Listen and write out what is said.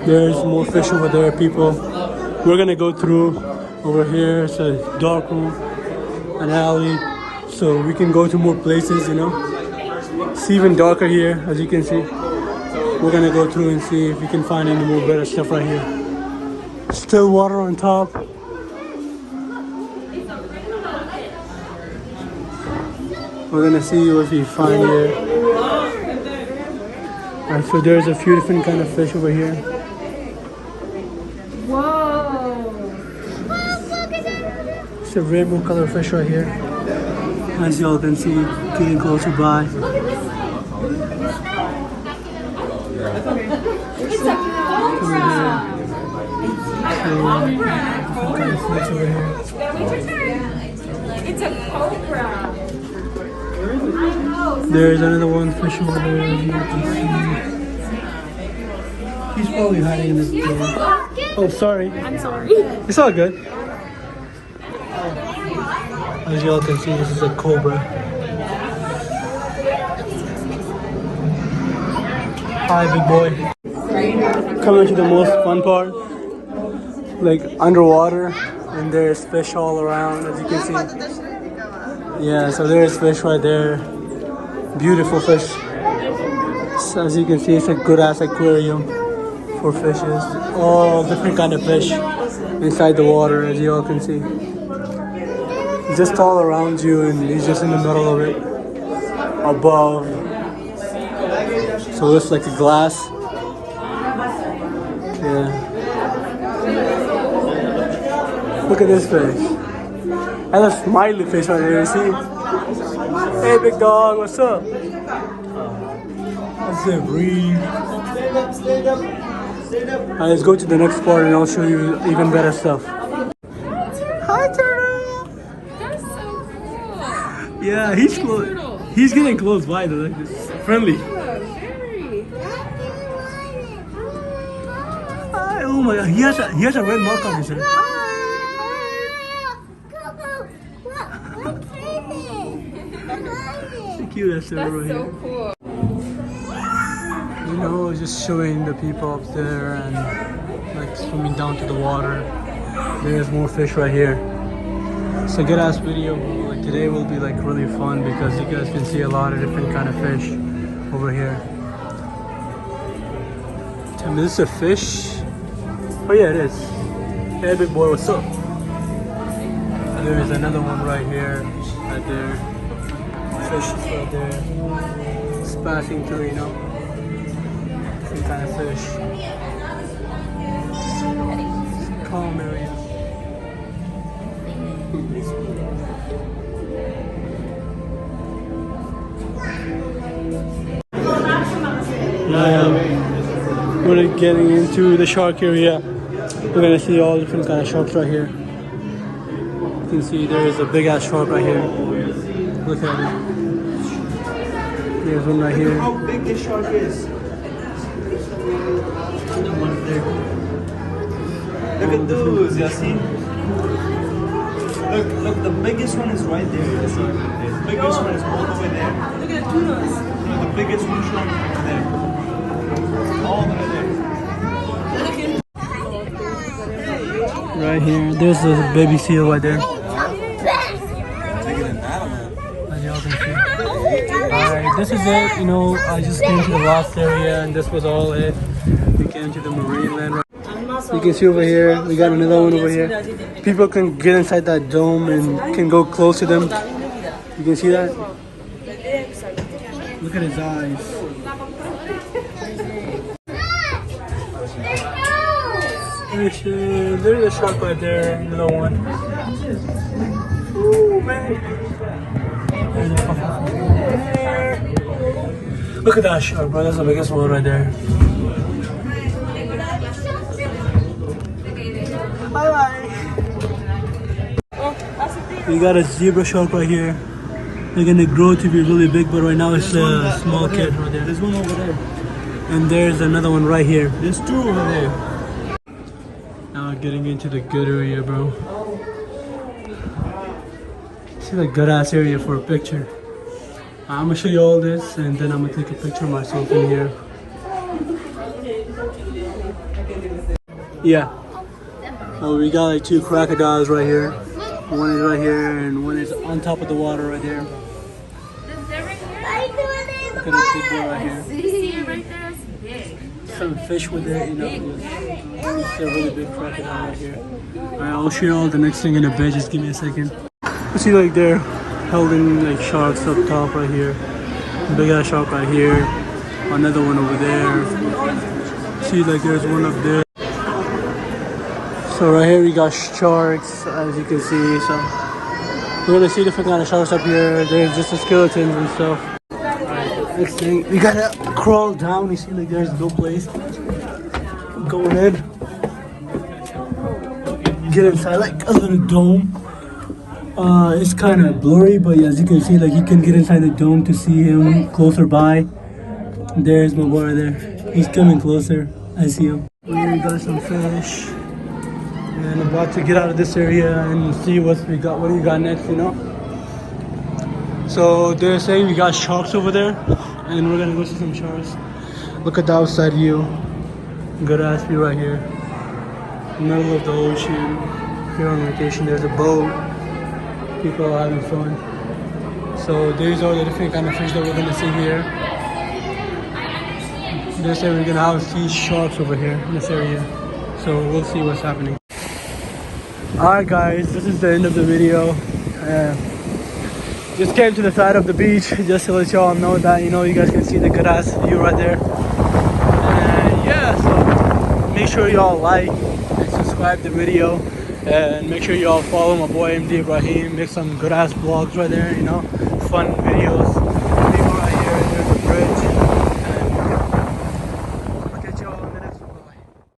There's more fish over there, people. We're gonna go through over here. It's a dark room, an alley, so we can go to more places, you know. It's even darker here, as you can see. We're gonna go through and see if we can find any more better stuff right here. Still water on top. We're gonna see what we find here. Alright, so there's a few different kind of fish over here. Whoa! It's a rainbow color fish right here. As y'all can see, getting closer by. It's a cobra! Kind of fish over here. It's a cobra! There's another one fish over there. As you can see. He's probably hiding in this door. Oh, sorry. I'm sorry. It's all good. As y'all can see, this is a cobra. Hi, big boy. Coming to the most fun part, like underwater, and there's fish all around, as you can see. Yeah, so there's fish right there. Beautiful fish. So as you can see, it's a good ass aquarium for fishes. All different kind of fish inside the water, as you all can see. Just all around you, and he's just in the middle of it, above. So it's like a glass. Yeah. Look at this fish. And a smiley fish right there, you see? Hey big dog, what's up? That's it, breathe. Stand up. Alright, let's go to the next part and I'll show you even better stuff. Hi turtle! That's so cool! Yeah, he's close. He's getting close by though, like this. Friendly. Very. Hi, oh my god, he has a red mark on his head. Cute ass turtle right That's here. so cool. You know, just showing the people up there and like swimming down to the water. There's more fish right here. It's a good ass video. Like today will be like really fun because you guys can see a lot of different kind of fish over here. Tell me, this is a fish? Oh yeah, it is. Hey big boy, what's up? There's another one right here, right there. Fish is right there. It's passing through, you know. Some kind of fish. Calm area. We're getting into the shark area. We're gonna see all different kind of sharks right here. You can see there is a big ass shark right here. Look at it. There's one right here. How big this shark is? Look at those, Yasin. Look, the biggest one is right there. The biggest one is all the way there. Look at the tunas. No, the biggest one is right there. All the way there. Right here. There's a baby seal right there. Alright, this is it. You know, I just came to the last area and this was all it. We came to the marine land. You can see over here, we got another one over here. People can get inside that dome and can go close to them. You can see that? Look at his eyes. There's a shark right there, another one. Ooh, man. Look at that shark, bro. That's the biggest one right there. Bye-bye. We got a zebra shark right here. They're gonna grow to be really big, but right now it's a small kid right there. There's one over there. And there's another one right here. There's two over there. Now we're getting into the good area, bro. This is a good ass area for a picture. I'm gonna show you all this and then I'm gonna take a picture of myself in here. Yeah. Oh, we got like 2 crocodiles right here. One is right here and one is on top of the water right there. Look at this big boy right here. See it right there? It's big. Some fish with it, you know. It's a really big crocodile right here. Alright, I'll show you all the next thing in a bit. Just give me a second. You see, like they're holding like sharks up top right here. Big ass shark right here. Another one over there. See, like there's one up there. So right here we got sharks, as you can see. So we're gonna see different kind of sharks up here. There's just the skeletons and stuff. Alright, next thing we gotta crawl down. You see, like there's no place going in. Get inside like a little dome. It's kind of blurry, but as you can see, like you can get inside the dome to see him closer by. There's my boy right there. He's coming closer. I see him. Here we got some fish. And about to get out of this area and see what we got. What do we got next, you know? So they're saying we got sharks over there, and we're gonna go see some sharks. Look at the outside view. Good ass view right here. Middle of the ocean. Here on vacation, there's a boat. People are having fun. So these are the different kind of fish that we're gonna see here. They say we're gonna see sharks over here in this area. So we'll see what's happening. Alright guys, this is the end of the video. Just came to the side of the beach just to let y'all know that, you know, you guys can see the good ass view right there. And yeah, so make sure y'all like and subscribe the video. And make sure y'all follow my boy MD Ibrahim. Make some good ass vlogs right there, you know, fun videos.